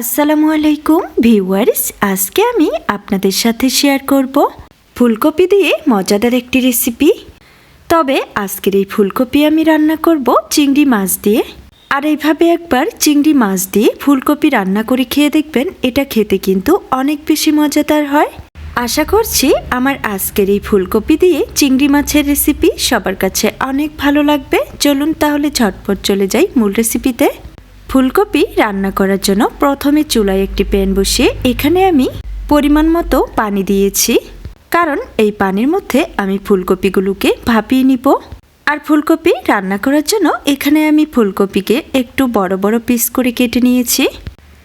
আসসালামু আলাইকুম ভিউয়ার্স, আজকে আমি আপনাদের সাথে শেয়ার করব ফুলকপি দিয়ে মজাদার একটি রেসিপি। তবে আজকের এই ফুলকপি আমি রান্না করব চিংড়ি মাছ দিয়ে। আর এইভাবে একবার চিংড়ি মাছ দিয়ে ফুলকপি রান্না করে খেয়ে দেখবেন, এটা খেতে কিন্তু অনেক বেশি মজাদার হয়। আশা করছি আমার আজকের এই ফুলকপি দিয়ে চিংড়ি মাছের রেসিপি সবার কাছে অনেক ভালো লাগবে। চলুন তাহলে ঝটপট চলে যাই মূল রেসিপিতে। ফুলকপি রান্না করার জন্য প্রথমে চুলায় একটি প্যান বসিয়ে এখানে আমি পরিমাণ মতো পানি দিয়েছি, কারণ এই পানির মধ্যে আমি ফুলকপিগুলোকে ভাপিয়ে নিব। আর ফুলকপি রান্না করার জন্য এখানে আমি ফুলকপিকে একটু বড় বড় পিস করে কেটে নিয়েছি।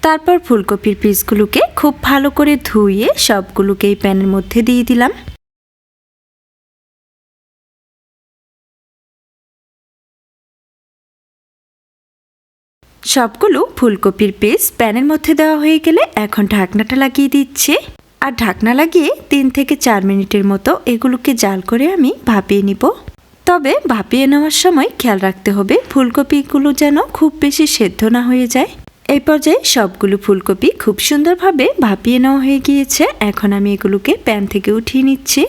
তারপর ফুলকপির পিসগুলোকে খুব ভালো করে ধুয়ে সবগুলোকে এই প্যানের মধ্যে দিয়ে দিলাম। সবগুলো ফুলকপির পিস প্যানের মধ্যে দেওয়া হয়ে গেলে এখন ঢাকনাটা লাগিয়ে দিচ্ছি। আর ঢাকনা লাগিয়ে 3 থেকে 4 মিনিটের মতো এগুলোকে জাল করে আমি ভাপিয়ে নিব। তবে ভাপিয়ে নেওয়ার সময় খেয়াল রাখতে হবে ফুলকপিগুলো যেন খুব বেশি সেদ্ধ না হয়ে যায়। এই পর্যায়ে সবগুলো ফুলকপি খুব সুন্দরভাবে ভাপিয়ে নেওয়া হয়ে গিয়েছে। এখন আমি এগুলোকে প্যান থেকে উঠিয়ে নিচ্ছি।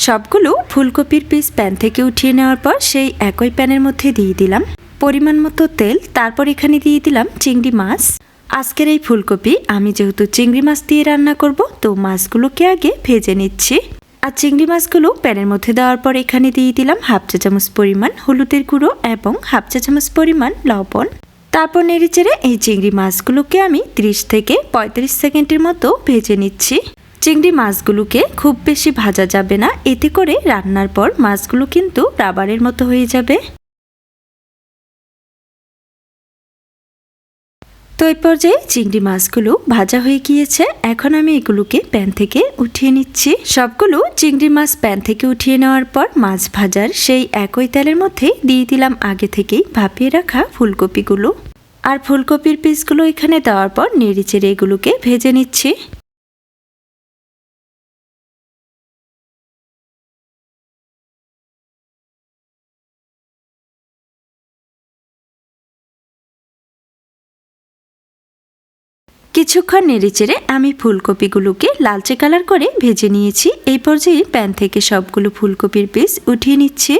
সবগুলো ফুলকপির পিস প্যান থেকে উঠিয়ে নেওয়ার পর সেই একই প্যানের মধ্যে দিয়ে দিলাম পরিমাণ মতো তেল। তারপর এখানে দিয়ে দিলাম চিংড়ি মাছ। আজকের এই ফুলকপি আমি যেহেতু চিংড়ি মাছ দিয়ে রান্না করব, তো মাছগুলোকে আগে ভেজে নিচ্ছি। আর চিংড়ি মাছগুলো প্যানের মধ্যে দেওয়ার পর এখানে দিয়ে দিলাম 1/2 চা চামচ পরিমাণ হলুদের গুঁড়ো এবং 1/2 চা চামচ পরিমাণ লবণ। তারপর নেড়েচেড়ে এই চিংড়ি মাছগুলোকে আমি 30 থেকে 35 সেকেন্ডের মতো ভেজে নিচ্ছি। চিংড়ি মাছগুলোকে খুব বেশি ভাজা যাবে না, এতে করে রান্নার পর মাছগুলো কিন্তু রাবারের মতো হয়ে যাবে। তো এই পর্যায়ে চিংড়ি মাছগুলো ভাজা হয়ে গিয়েছে। এখন আমি এগুলোকে প্যান থেকে উঠিয়ে নিচ্ছি। সবগুলো চিংড়ি মাছ প্যান থেকে উঠিয়ে নেওয়ার পর মাছ ভাজার সেই একই তেলের মধ্যে দিয়ে দিলাম আগে থেকেই ভাপিয়ে রাখা ফুলকপিগুলো। আর ফুলকপির পিসগুলো এখানে দেওয়ার পর নেড়েচেড়ে এগুলোকে ভেজে নিচ্ছি। কিছুক্ষণ নেড়েচেড়ে আমি ফুলকপিগুলোকে লালচে কালার করে ভেজে নিয়েছি। এই পর্যায়ে প্যান থেকে সবগুলো ফুলকপির পিস উঠিয়ে নিচ্ছি।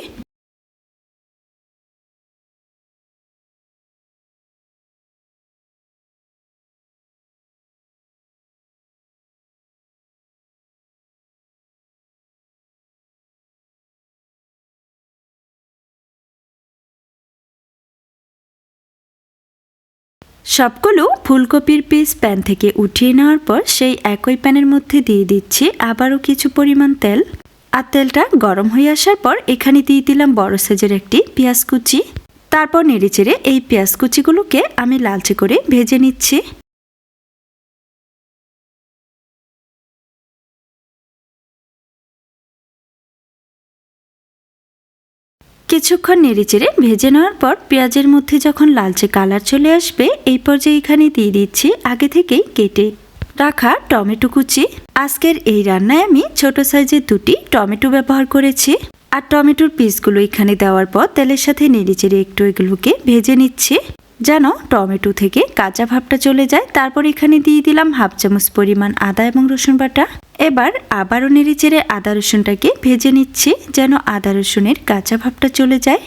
সবগুলো ফুলকপির পিস প্যান থেকে উঠিয়ে নেওয়ার পর সেই একই প্যানের মধ্যে দিয়ে দিচ্ছি আবারও কিছু পরিমাণ তেল। আর তেলটা গরম হয়ে আসার পর এখানে দিয়ে দিলাম বড় সাইজের একটি পেঁয়াজ কুচি। তারপর নেড়েচেড়ে এই পেঁয়াজ কুচিগুলোকে আমি লালচে করে ভেজে নিচ্ছি। কিছুক্ষণ নেড়েচেড়ে ভেজে নেওয়ার পর পেঁয়াজের মধ্যে যখন লালচে কালার চলে আসবে, এই পর্যায়ে এখানে দিয়ে দিচ্ছি আগে থেকেই কেটে রাখা টমেটো কুচি। আজকের এই রান্নায় আমি ছোট সাইজের 2টি টমেটো ব্যবহার করেছি। আর টমেটোর পিসগুলো এখানে দেওয়ার পর তেলের সাথে নেড়েচেড়ে একটু এগুলোকে ভেজে নিচ্ছি যেন টমেটো থেকে কাঁচা ভাবটা চলে যায়। তারপর এখানে দিয়ে দিলাম 1/2 চামচ পরিমাণ আদা এবং রসুন বাটা। এবার আবারও নেড়েচেড়ে আদা রসুনটাকে ভেজে নিচ্ছি যেন আদা রসুনের কাঁচা ভাবটা চলে যায়।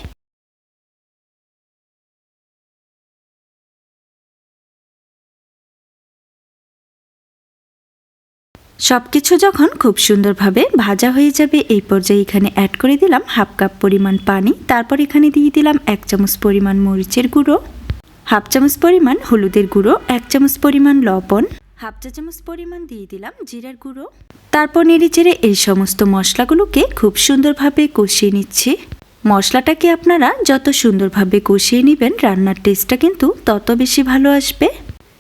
সবকিছু যখন খুব সুন্দরভাবে ভাজা হয়ে যাবে, এই পর্যায়ে এখানে অ্যাড করে দিলাম 1/2 কাপ পরিমাণ পানি। তারপর এখানে দিয়ে দিলাম 1 চামচ পরিমাণ মরিচের গুঁড়ো, 1/2 চামচ পরিমাণ হলুদের গুঁড়ো, 1 চামচ পরিমাণ লবণ, 1/2 চা চামচ পরিমাণ দিয়ে দিলাম জিরার গুঁড়ো। তারপর নেড়েচেড়ে এই সমস্ত মশলাগুলোকে খুব সুন্দরভাবে কষিয়ে নিচ্ছি। মশলাটাকে আপনারা যত সুন্দরভাবে কষিয়ে নেবেন, রান্নার টেস্টটা কিন্তু তত বেশি ভালো আসবে।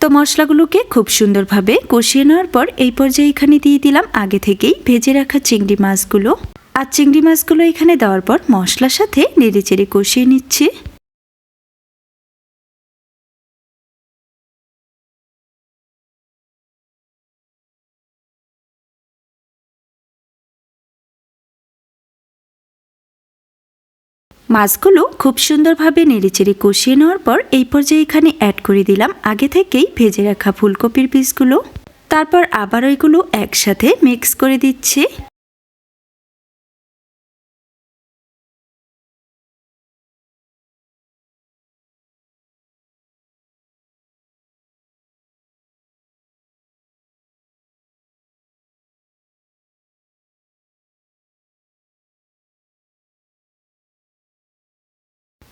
তো মশলাগুলোকে খুব সুন্দরভাবে কষিয়ে নেওয়ার পর এই পর্যায়ে এখানে দিয়ে দিলাম আগে থেকেই ভেজে রাখা চিংড়ি মাছগুলো। আর চিংড়ি মাছগুলো এখানে দেওয়ার পর মশলার সাথে নেড়েচেড়ে কষিয়ে নিচ্ছি। মাছগুলো খুব সুন্দরভাবে নেড়েচেড়ে কষিয়ে নেওয়ার পর এই পর্যায়ে এখানে অ্যাড করে দিলাম আগে থেকেই ভেজে রাখা ফুলকপির পিসগুলো। তারপর আবার ওইগুলো একসাথে মিক্স করে দিচ্ছি।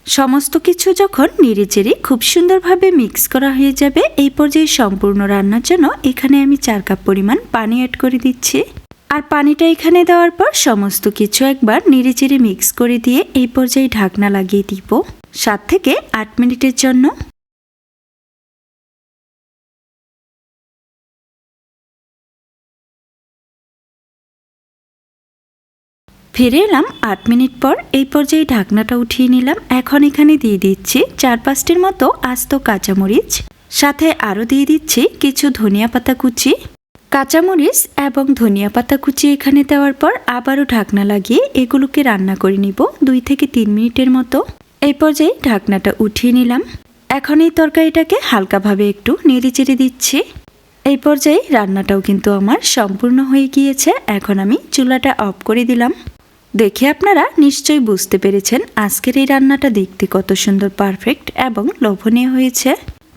সমস্ত কিছু যখন নেড়েচেড়ে খুব সুন্দরভাবে মিক্স করা হয়ে যাবে এই পর্যায়ে সম্পূর্ণ রান্নার জন্য এখানে আমি 4 কাপ পরিমাণ পানি অ্যাড করে দিচ্ছি। আর পানিটা এখানে দেওয়ার পর সমস্ত কিছু একবার নেড়েচেড়ে মিক্স করে দিয়ে এই পর্যায়ে ঢাকনা লাগিয়ে দিব 7 থেকে 8 মিনিটের জন্য। ফিরে এলাম 8 মিনিট পর। এই পর্যায়ে ঢাকনাটা উঠিয়ে নিলাম। এখন এখানে দিয়ে দিচ্ছি 4-5টির মতো আস্ত কাঁচামরিচ, সাথে আরও দিয়ে দিচ্ছি কিছু ধনিয়া পাতা কুচি। কাঁচামরিচ এবং ধনিয়া পাতা কুচি এখানে দেওয়ার পর আবারও ঢাকনা লাগিয়ে এগুলোকে রান্না করে নিব 2 থেকে 3 মিনিটের মতো। এই পর্যায়ে ঢাকনাটা উঠিয়ে নিলাম। এখন এই তরকারিটাকে হালকাভাবে একটু নেড়েচেড়ে দিচ্ছি। এই পর্যায়ে রান্নাটাও কিন্তু আমার সম্পূর্ণ হয়ে গিয়েছে। এখন আমি চুলাটা অফ করে দিলাম। দেখে আপনারা নিশ্চয়ই বুঝতে পেরেছেন আজকের এই রান্নাটা দেখতে কত সুন্দর, পারফেক্ট এবং লোভনীয় হয়েছে।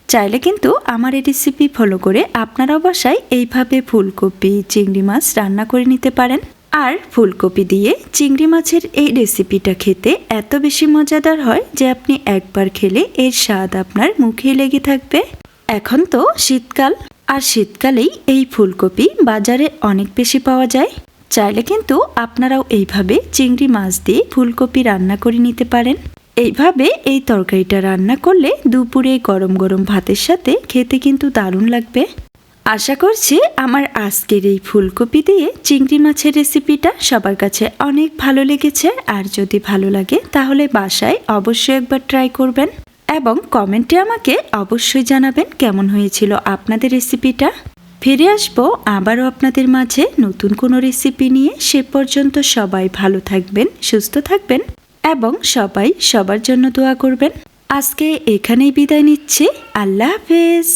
চাইলে কিন্তু আমার এই রেসিপি ফলো করে আপনারাও বাসায় এইভাবে ফুলকপি চিংড়ি মাছ রান্না করে নিতে পারেন। আর ফুলকপি দিয়ে চিংড়ি মাছের এই রেসিপিটা খেতে এত বেশি মজাদার হয় যে আপনি একবার খেলে এর স্বাদ আপনার মুখে লেগে থাকবে। এখন তো শীতকাল, আর শীতকালেই এই ফুলকপি বাজারে অনেক বেশি পাওয়া যায়। চাইলে কিন্তু আপনারাও এইভাবে চিংড়ি মাছ দিয়ে ফুলকপি রান্না করে নিতে পারেন। এইভাবে এই তরকারিটা রান্না করলে দুপুরে গরম গরম ভাতের সাথে খেতে কিন্তু দারুণ লাগবে। আশা করছি আমার আজকের এই ফুলকপি দিয়ে চিংড়ি মাছের রেসিপিটা সবার কাছে অনেক ভালো লেগেছে। আর যদি ভালো লাগে তাহলে বাসায় অবশ্যই একবার ট্রাই করবেন এবং কমেন্টে আমাকে অবশ্যই জানাবেন কেমন হয়েছিল আপনাদের রেসিপিটা। ফিরে আসবো আবারও আপনাদের মাঝে নতুন কোনো রেসিপি নিয়ে। সে পর্যন্ত সবাই ভালো থাকবেন, সুস্থ থাকবেন এবং সবাই সবার জন্য দোয়া করবেন। আজকে এখানেই বিদায় নিচ্ছি। আল্লাহ হাফেজ।